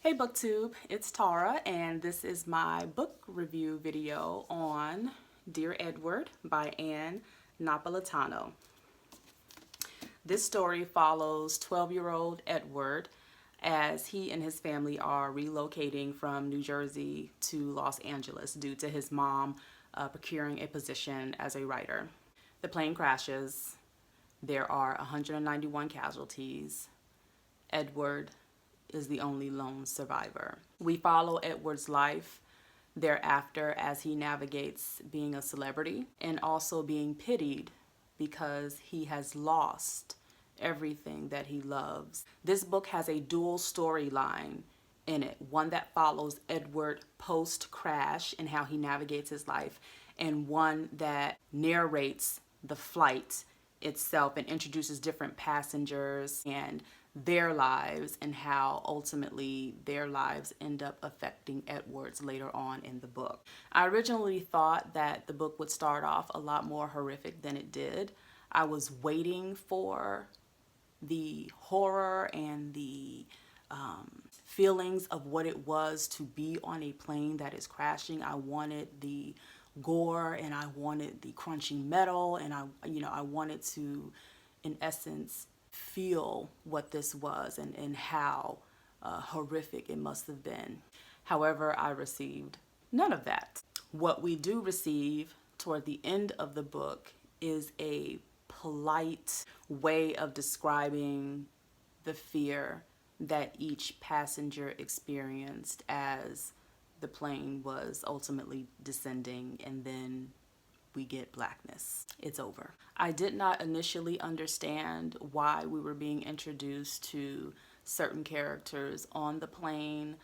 Hey BookTube, it's Tara and this is my book review video on Dear Edward by Anne Napolitano. This story follows 12-year-old Edward as he and his family are relocating from New Jersey to Los Angeles due to his mom procuring a position as a writer. The plane crashes. There are 191 casualties. Edward is the only lone survivor. We follow Edward's life thereafter as he navigates being a celebrity and also being pitied because he has lost everything that he loves. This book has a dual storyline in it, one that follows Edward post-crash and how he navigates his life, and one that narrates the flight itself and introduces different passengers and their lives and how ultimately their lives end up affecting Edward's later on in the book. I originally thought that the book would start off a lot more horrific than it did. I was waiting for the horror and the feelings of what it was to be on a plane that is crashing. I wanted the gore and I wanted the crunching metal, and I wanted to, in essence, feel what this was and how horrific it must have been. However, I received none of that. What we do receive toward the end of the book is a polite way of describing the fear that each passenger experienced as the plane was ultimately descending, and then we get blackness. It's over. I did not initially understand why we were being introduced to certain characters on the plane.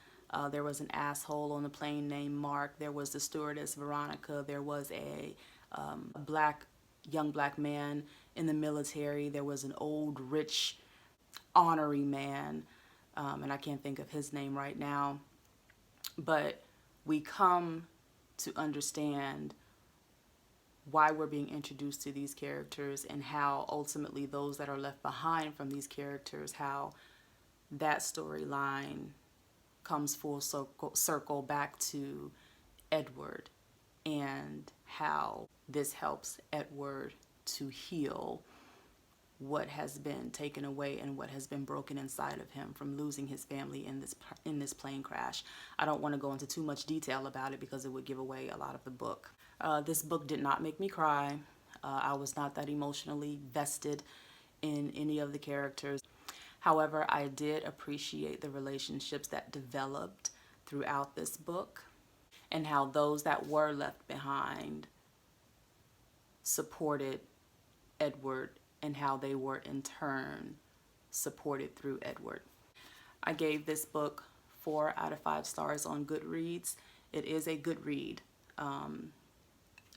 There was an asshole on the plane named Mark. There was the stewardess Veronica. There was a young black man in the military. There was an old rich honorary man, and I can't think of his name right now. But we come to understand why we're being introduced to these characters and how ultimately those that are left behind from these characters, how that storyline comes full circle back to Edward, and how this helps Edward to heal what has been taken away and what has been broken inside of him from losing his family in this plane crash. I don't want to go into too much detail about it because it would give away a lot of the book. This book did not make me cry. I was not that emotionally vested in any of the characters. However, I did appreciate the relationships that developed throughout this book and how those that were left behind supported Edward and how they were in turn supported through Edward. I gave this book 4 out of 5 stars on Goodreads. It is a good read.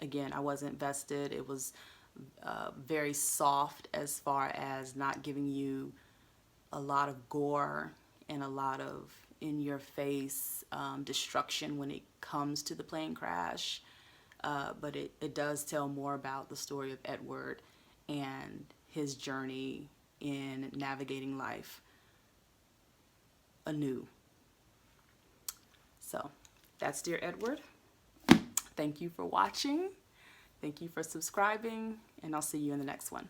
Again, I wasn't vested. It was very soft as far as not giving you a lot of gore and a lot of in-your-face destruction when it comes to the plane crash. But it does tell more about the story of Edward and his journey in navigating life anew. So that's Dear Edward. Thank you for watching. Thank you for subscribing, and I'll see you in the next one.